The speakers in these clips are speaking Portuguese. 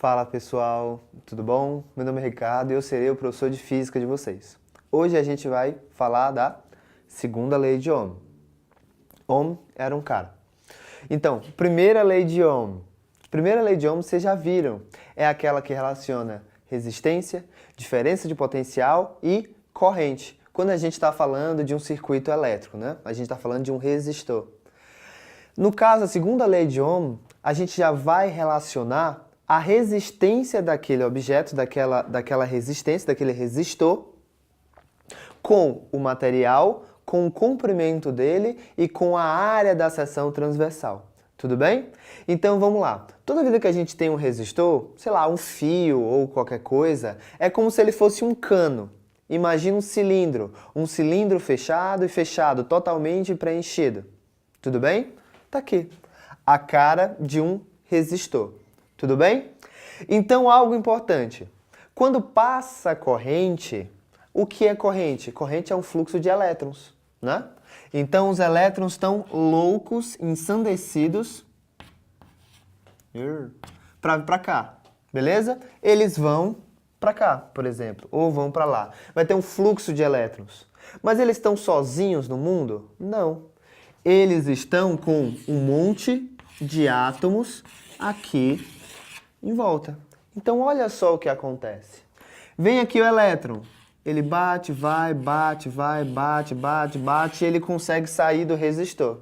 Fala pessoal, tudo bom? Meu nome é Ricardo e eu serei o professor de Física de vocês. Hoje a gente vai falar da segunda lei de Ohm. Ohm era um cara. Então, primeira lei de Ohm. Primeira lei de Ohm vocês já viram. É aquela que relaciona resistência, diferença de potencial e corrente. Quando a gente está falando de um circuito elétrico, né? A gente está falando de um resistor. No caso, a segunda lei de Ohm, a gente já vai relacionar a resistência daquele objeto, daquela resistência, daquele resistor, com o material, com o comprimento dele e com a área da seção transversal. Tudo bem? Então vamos lá. Toda vida que a gente tem um resistor, sei lá, um fio ou qualquer coisa, é como se ele fosse um cano. Imagina um cilindro fechado e fechado, totalmente preenchido. Tudo bem? Tá aqui. A cara de um resistor. Tudo bem? Então, algo importante. Quando passa corrente, o que é corrente? Corrente é um fluxo de elétrons, né? Então, os elétrons estão loucos, ensandecidos para cá, beleza? Eles vão para cá, por exemplo, ou vão para lá. Vai ter um fluxo de elétrons. Mas eles estão sozinhos no mundo? Não. Eles estão com um monte de átomos aqui em volta. Então, olha só o que acontece. Vem aqui o elétron. Ele bate, vai, bate, vai, bate, bate, bate, e ele consegue sair do resistor.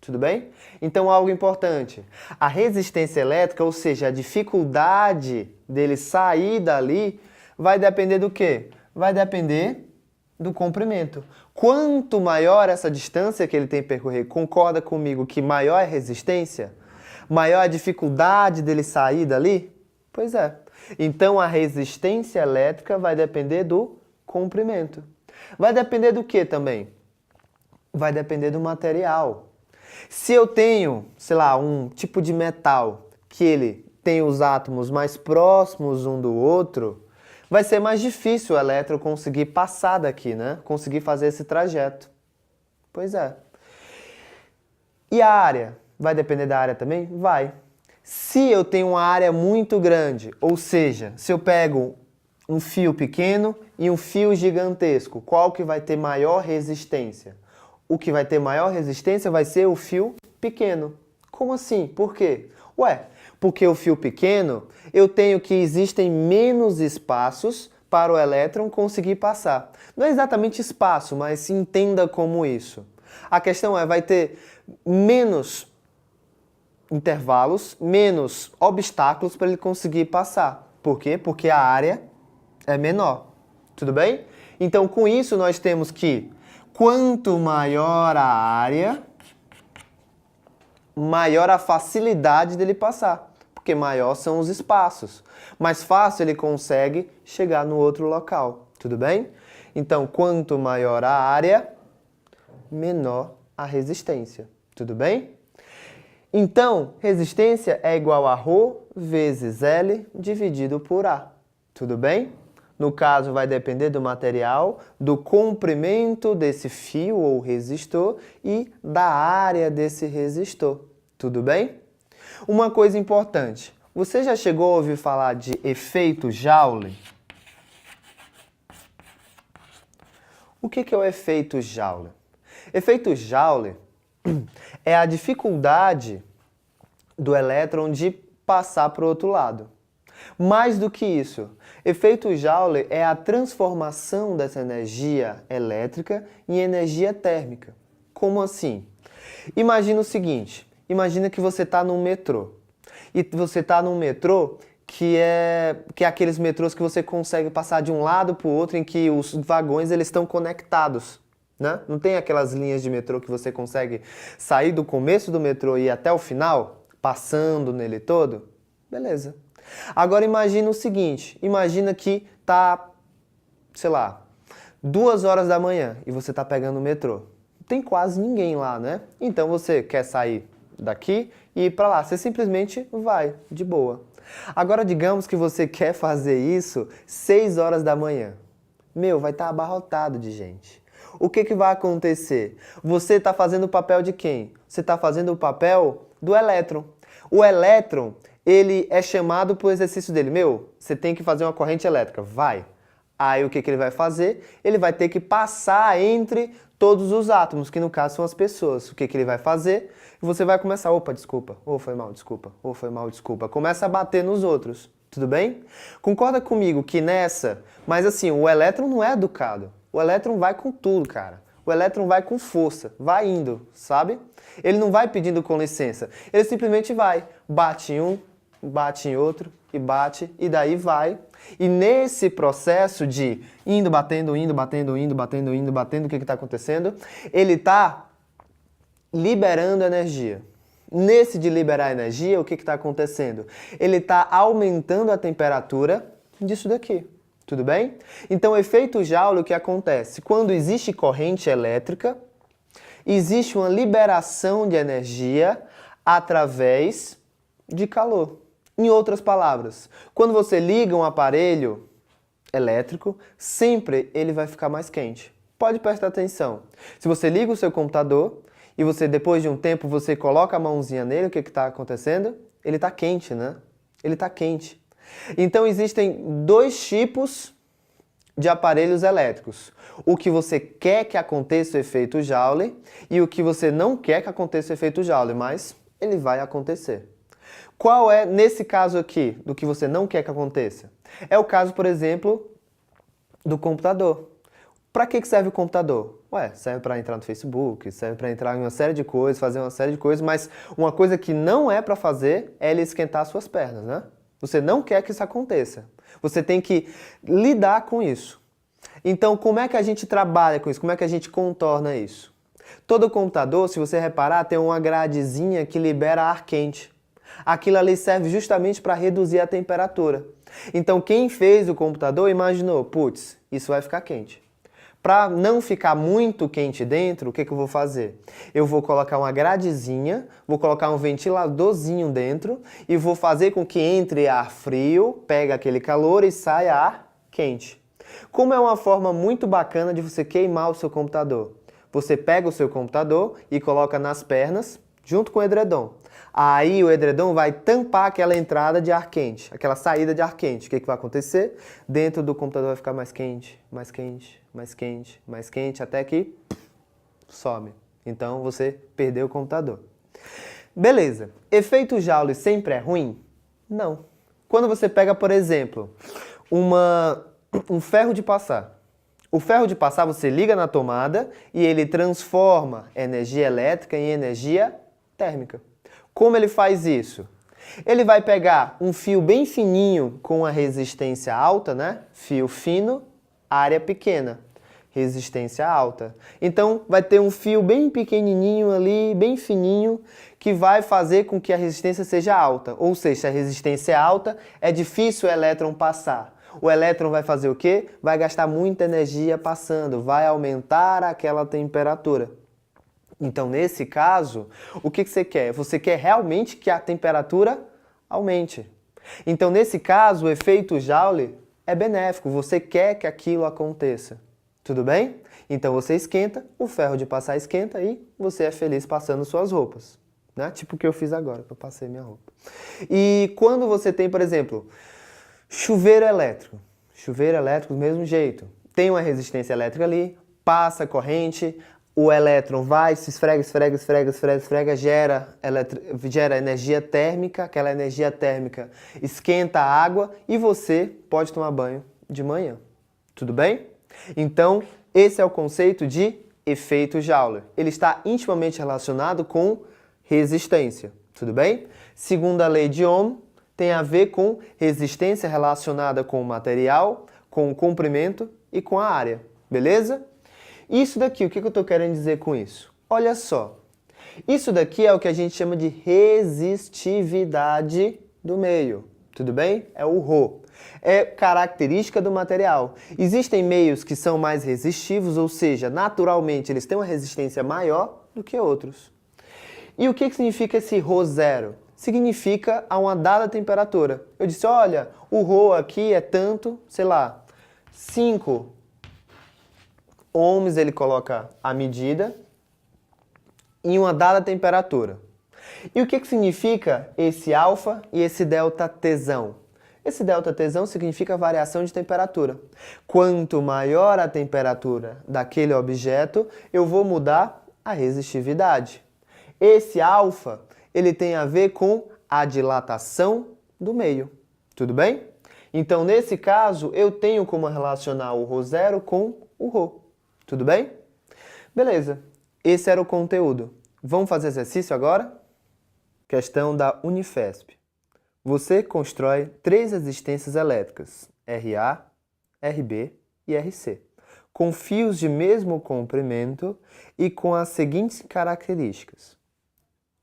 Tudo bem? Então, algo importante. A resistência elétrica, ou seja, a dificuldade dele sair dali, vai depender do quê? Vai depender do comprimento. Quanto maior essa distância que ele tem que percorrer, concorda comigo que maior é a resistência? Maior a dificuldade dele sair dali? Pois é. Então, a resistência elétrica vai depender do comprimento. Vai depender do que também? Vai depender do material. Se eu tenho, sei lá, um tipo de metal que ele tem os átomos mais próximos um do outro, vai ser mais difícil o elétron conseguir passar daqui, né? Conseguir fazer esse trajeto. Pois é. E a área? Vai depender da área também? Vai. Se eu tenho uma área muito grande, ou seja, se eu pego um fio pequeno e um fio gigantesco, qual que vai ter maior resistência? O que vai ter maior resistência vai ser o fio pequeno. Como assim? Por quê? Ué, porque o fio pequeno, eu tenho que existem menos espaços para o elétron conseguir passar. Não é exatamente espaço, mas entenda como isso. A questão é, vai ter menos intervalos, menos obstáculos para ele conseguir passar. Por quê? Porque a área é menor. Tudo bem? Então, com isso, nós temos que quanto maior a área, maior a facilidade dele passar. Porque maior são os espaços. Mais fácil ele consegue chegar no outro local. Tudo bem? Então, quanto maior a área, menor a resistência. Tudo bem? Então, resistência é igual a ρ vezes L dividido por A. Tudo bem? No caso, vai depender do material, do comprimento desse fio ou resistor e da área desse resistor. Tudo bem? Uma coisa importante. Você já chegou a ouvir falar de efeito Joule? O que é o efeito Joule? Efeito Joule é a dificuldade do elétron de passar para o outro lado. Mais do que isso, efeito Joule é a transformação dessa energia elétrica em energia térmica. Como assim? Imagina o seguinte, imagina que você está num metrô. E você está num metrô que é aqueles metrôs que você consegue passar de um lado para o outro, em que os vagões eles estão conectados. Né? Não tem aquelas linhas de metrô que você consegue sair do começo do metrô e ir até o final, passando nele todo? Beleza. Agora imagina o seguinte, imagina que tá, sei lá, 2 horas da manhã e você tá pegando o metrô. Não tem quase ninguém lá, né? Então você quer sair daqui e ir para lá. Você simplesmente vai, de boa. Agora digamos que você quer fazer isso 6 horas da manhã. Meu, vai estar abarrotado de gente. O que vai acontecer? Você está fazendo o papel de quem? Você está fazendo o papel do elétron. O elétron, ele é chamado para o exercício dele. Meu, você tem que fazer uma corrente elétrica. Vai. Aí o que ele vai fazer? Ele vai ter que passar entre todos os átomos, que no caso são as pessoas. O que ele vai fazer? Você vai começar, opa, desculpa, ou foi mal, desculpa, ou foi mal, desculpa. Começa a bater nos outros, tudo bem? Concorda comigo que nessa, mas assim, o elétron não é educado. O elétron vai com tudo, cara. O elétron vai com força, vai indo, sabe? Ele não vai pedindo com licença. Ele simplesmente vai, bate em um, bate em outro, e bate, e daí vai. E nesse processo de indo, batendo, indo, batendo, indo, batendo, indo, batendo, o que está acontecendo? Ele está liberando energia. Nesse de liberar energia, o que está acontecendo? Ele está aumentando a temperatura disso daqui. Tudo bem? Então, o efeito Joule, o que acontece? Quando existe corrente elétrica, existe uma liberação de energia através de calor. Em outras palavras, quando você liga um aparelho elétrico, sempre ele vai ficar mais quente. Pode prestar atenção. Se você liga o seu computador e você, depois de um tempo, você coloca a mãozinha nele, o que está acontecendo? Ele está quente, né? Ele está quente. Então, existem dois tipos de aparelhos elétricos. O que você quer que aconteça o efeito Joule e o que você não quer que aconteça o efeito Joule, mas ele vai acontecer. Qual é, nesse caso aqui, do que você não quer que aconteça? É o caso, por exemplo, do computador. Para que serve o computador? Ué, serve para entrar no Facebook, serve para entrar em uma série de coisas, fazer uma série de coisas, mas uma coisa que não é para fazer é ele esquentar as suas pernas, né? Você não quer que isso aconteça. Você tem que lidar com isso. Então, como é que a gente trabalha com isso? Como é que a gente contorna isso? Todo computador, se você reparar, tem uma gradezinha que libera ar quente. Aquilo ali serve justamente para reduzir a temperatura. Então, quem fez o computador imaginou, putz, isso vai ficar quente. Para não ficar muito quente dentro, o que eu vou fazer? Eu vou colocar uma gradezinha, vou colocar um ventiladorzinho dentro e vou fazer com que entre ar frio, pegue aquele calor e saia ar quente. Como é uma forma muito bacana de você queimar o seu computador? Você pega o seu computador e coloca nas pernas, junto com o edredom. Aí o edredom vai tampar aquela entrada de ar quente, aquela saída de ar quente. O que vai acontecer? Dentro do computador vai ficar mais quente, mais quente, mais quente, mais quente, até que some. Então você perdeu o computador. Beleza. Efeito Joule sempre é ruim? Não. Quando você pega, por exemplo, um ferro de passar. O ferro de passar você liga na tomada e ele transforma energia elétrica em energia térmica. Como ele faz isso? Ele vai pegar um fio bem fininho com a resistência alta, né? Fio fino, área pequena, resistência alta. Então, vai ter um fio bem pequenininho ali, bem fininho, que vai fazer com que a resistência seja alta. Ou seja, se a resistência é alta, é difícil o elétron passar. O elétron vai fazer o quê? Vai gastar muita energia passando, vai aumentar aquela temperatura. Então, nesse caso, o que você quer? Você quer realmente que a temperatura aumente. Então, nesse caso, o efeito Joule é benéfico. Você quer que aquilo aconteça. Tudo bem? Então, você esquenta, o ferro de passar esquenta e você é feliz passando suas roupas. Né? Tipo o que eu fiz agora, que eu passei minha roupa. E quando você tem, por exemplo, chuveiro elétrico. Chuveiro elétrico do mesmo jeito. Tem uma resistência elétrica ali, passa corrente, o elétron vai, se esfrega, esfrega, esfrega, esfrega, esfrega, gera energia térmica, aquela energia térmica esquenta a água e você pode tomar banho de manhã. Tudo bem? Então, esse é o conceito de efeito Joule. Ele está intimamente relacionado com resistência. Tudo bem? Segundo a lei de Ohm, tem a ver com resistência relacionada com o material, com o comprimento e com a área. Beleza? Isso daqui, o que eu estou querendo dizer com isso? Olha só, isso daqui é o que a gente chama de resistividade do meio, tudo bem? É o Rho. É característica do material. Existem meios que são mais resistivos, ou seja, naturalmente eles têm uma resistência maior do que outros. E o que significa esse Rho zero? Significa a uma dada temperatura. Eu disse, olha, o Rho aqui é tanto, sei lá, 5 ohms, ele coloca a medida em uma dada temperatura. E o que significa esse alfa e esse delta Tzão? Esse delta Tzão significa variação de temperatura. Quanto maior a temperatura daquele objeto, eu vou mudar a resistividade. Esse alfa, ele tem a ver com a dilatação do meio. Tudo bem? Então, nesse caso, eu tenho como relacionar o ρ0 com o ρ. Tudo bem? Beleza. Esse era o conteúdo. Vamos fazer exercício agora? Questão da Unifesp. Você constrói 3 resistências elétricas, RA, RB e RC, com fios de mesmo comprimento e com as seguintes características.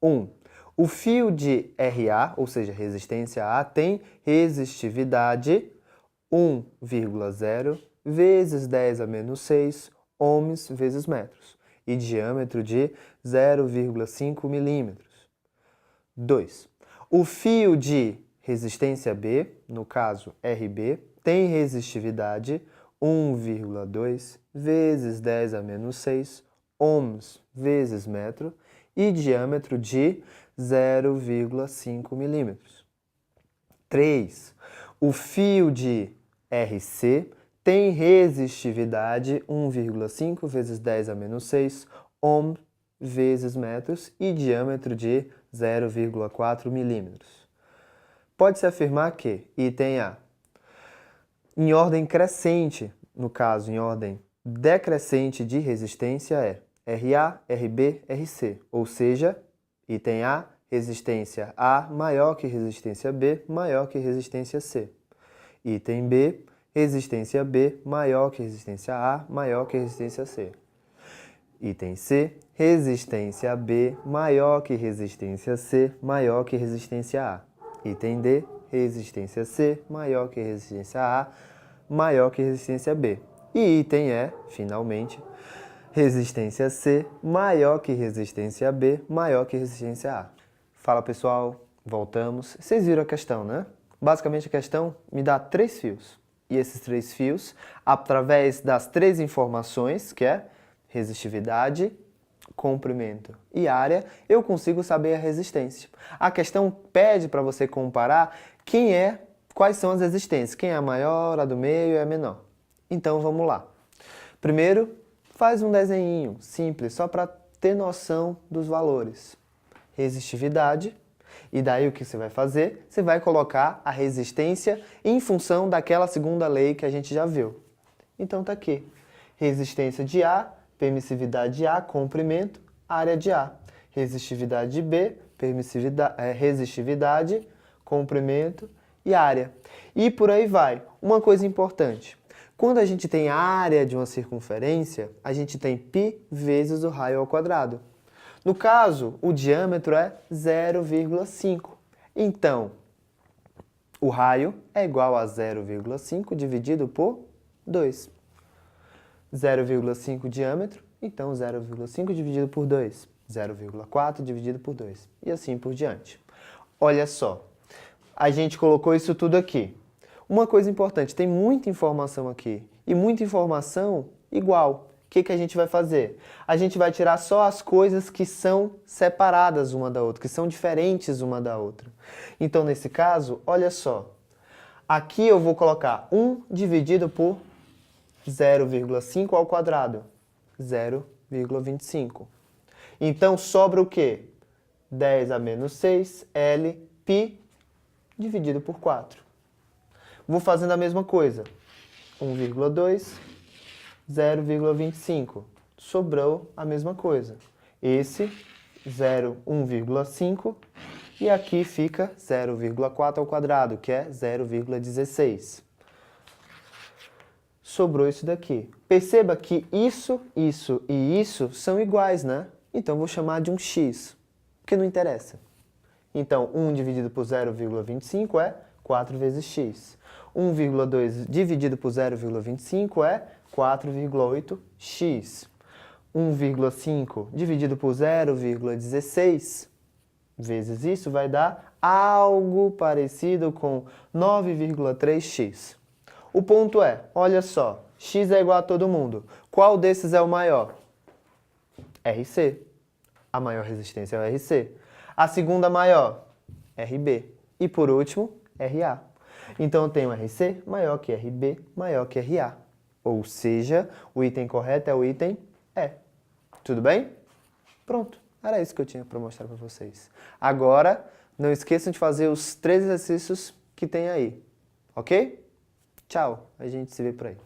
1. O fio de RA, ou seja, resistência A, tem resistividade 1,0 vezes 10 a menos 6 ohms vezes metros e diâmetro de 0,5 milímetros. 2. O fio de resistência B, no caso RB, tem resistividade 1,2 vezes 10 a menos 6 ohms vezes metro e diâmetro de 0,5 milímetros. 3. O fio de RC tem resistividade 1,5 vezes 10 a menos 6 ohms vezes metros e diâmetro de 0,4 milímetros. Pode-se afirmar que, item A, em ordem crescente, no caso em ordem decrescente de resistência é RA, RB, RC, ou seja, item A, resistência A maior que resistência B maior que resistência C. Item B, resistência B maior que resistência A maior que resistência C. Item C, resistência B maior que resistência C maior que resistência A. Item D, resistência C maior que resistência A maior que resistência B. E item E, finalmente, resistência C maior que resistência B maior que resistência A. Fala pessoal, voltamos. Vocês viram a questão, né? Basicamente a questão me dá 3 fios. E esses 3 fios, através das 3 informações, que é resistividade, comprimento e área, eu consigo saber a resistência. A questão pede para você comparar quais são as resistências. Quem é a maior, a do meio e a menor. Então vamos lá. Primeiro, faz um desenhinho simples, só para ter noção dos valores. Resistividade, e daí o que você vai fazer? Você vai colocar a resistência em função daquela segunda lei que a gente já viu. Então tá aqui. Resistência de A, permissividade de A, comprimento, área de A. Resistividade de B, resistividade, comprimento e área. E por aí vai. Uma coisa importante. Quando a gente tem a área de uma circunferência, a gente tem π vezes o raio ao quadrado. No caso, o diâmetro é 0,5. Então, o raio é igual a 0,5 dividido por 2. 0,5 diâmetro, então 0,5 dividido por 2. 0,4 dividido por 2. E assim por diante. Olha só, a gente colocou isso tudo aqui. Uma coisa importante, tem muita informação aqui. E muita informação igual. O que a gente vai fazer? A gente vai tirar só as coisas que são separadas uma da outra, que são diferentes uma da outra. Então, nesse caso, olha só. Aqui eu vou colocar 1 dividido por 0,5 ao quadrado. 0,25. Então, sobra o quê? 10 a menos 6, L, π, dividido por 4. Vou fazendo a mesma coisa. 1,2, 0,25. Sobrou a mesma coisa. Esse, 1,5. E aqui fica 0,4 ao quadrado, que é 0,16. Sobrou isso daqui. Perceba que isso, isso e isso são iguais, né? Então, vou chamar de um x, porque não interessa. Então, 1 dividido por 0,25 é 4 vezes x. 1,2 dividido por 0,25 é 4,8x. 1,5 dividido por 0,16 vezes isso vai dar algo parecido com 9,3x. O ponto é, olha só, x é igual a todo mundo. Qual desses é o maior? RC. A maior resistência é o RC. A segunda maior, RB. E por último, RA. Então eu tenho RC maior que RB, maior que RA. Ou seja, o item correto é o item E. Tudo bem? Pronto. Era isso que eu tinha para mostrar para vocês. Agora, não esqueçam de fazer os 3 exercícios que tem aí. Ok? Tchau. A gente se vê por aí.